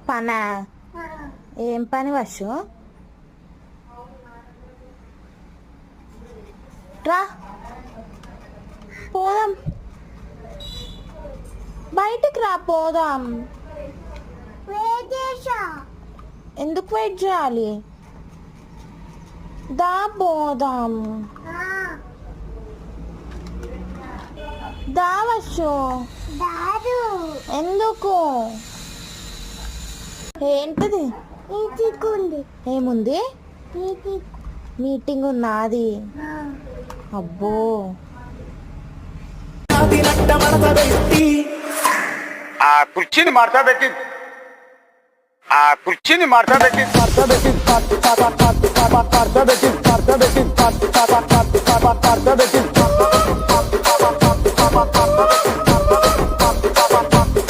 పనా? ఏం పని వర్షు? రా పోదాం, బయటికి రా పోదాం. ఎందుకు వెయిట్ చేయాలి? దా పోదాం, దా వర్షు. ఎందుకు? ఏంటిది? ఏముంది? మీటింగ్ ఉన్నది. అబ్బో ఆ కుర్చీని మార్తా పెట్టి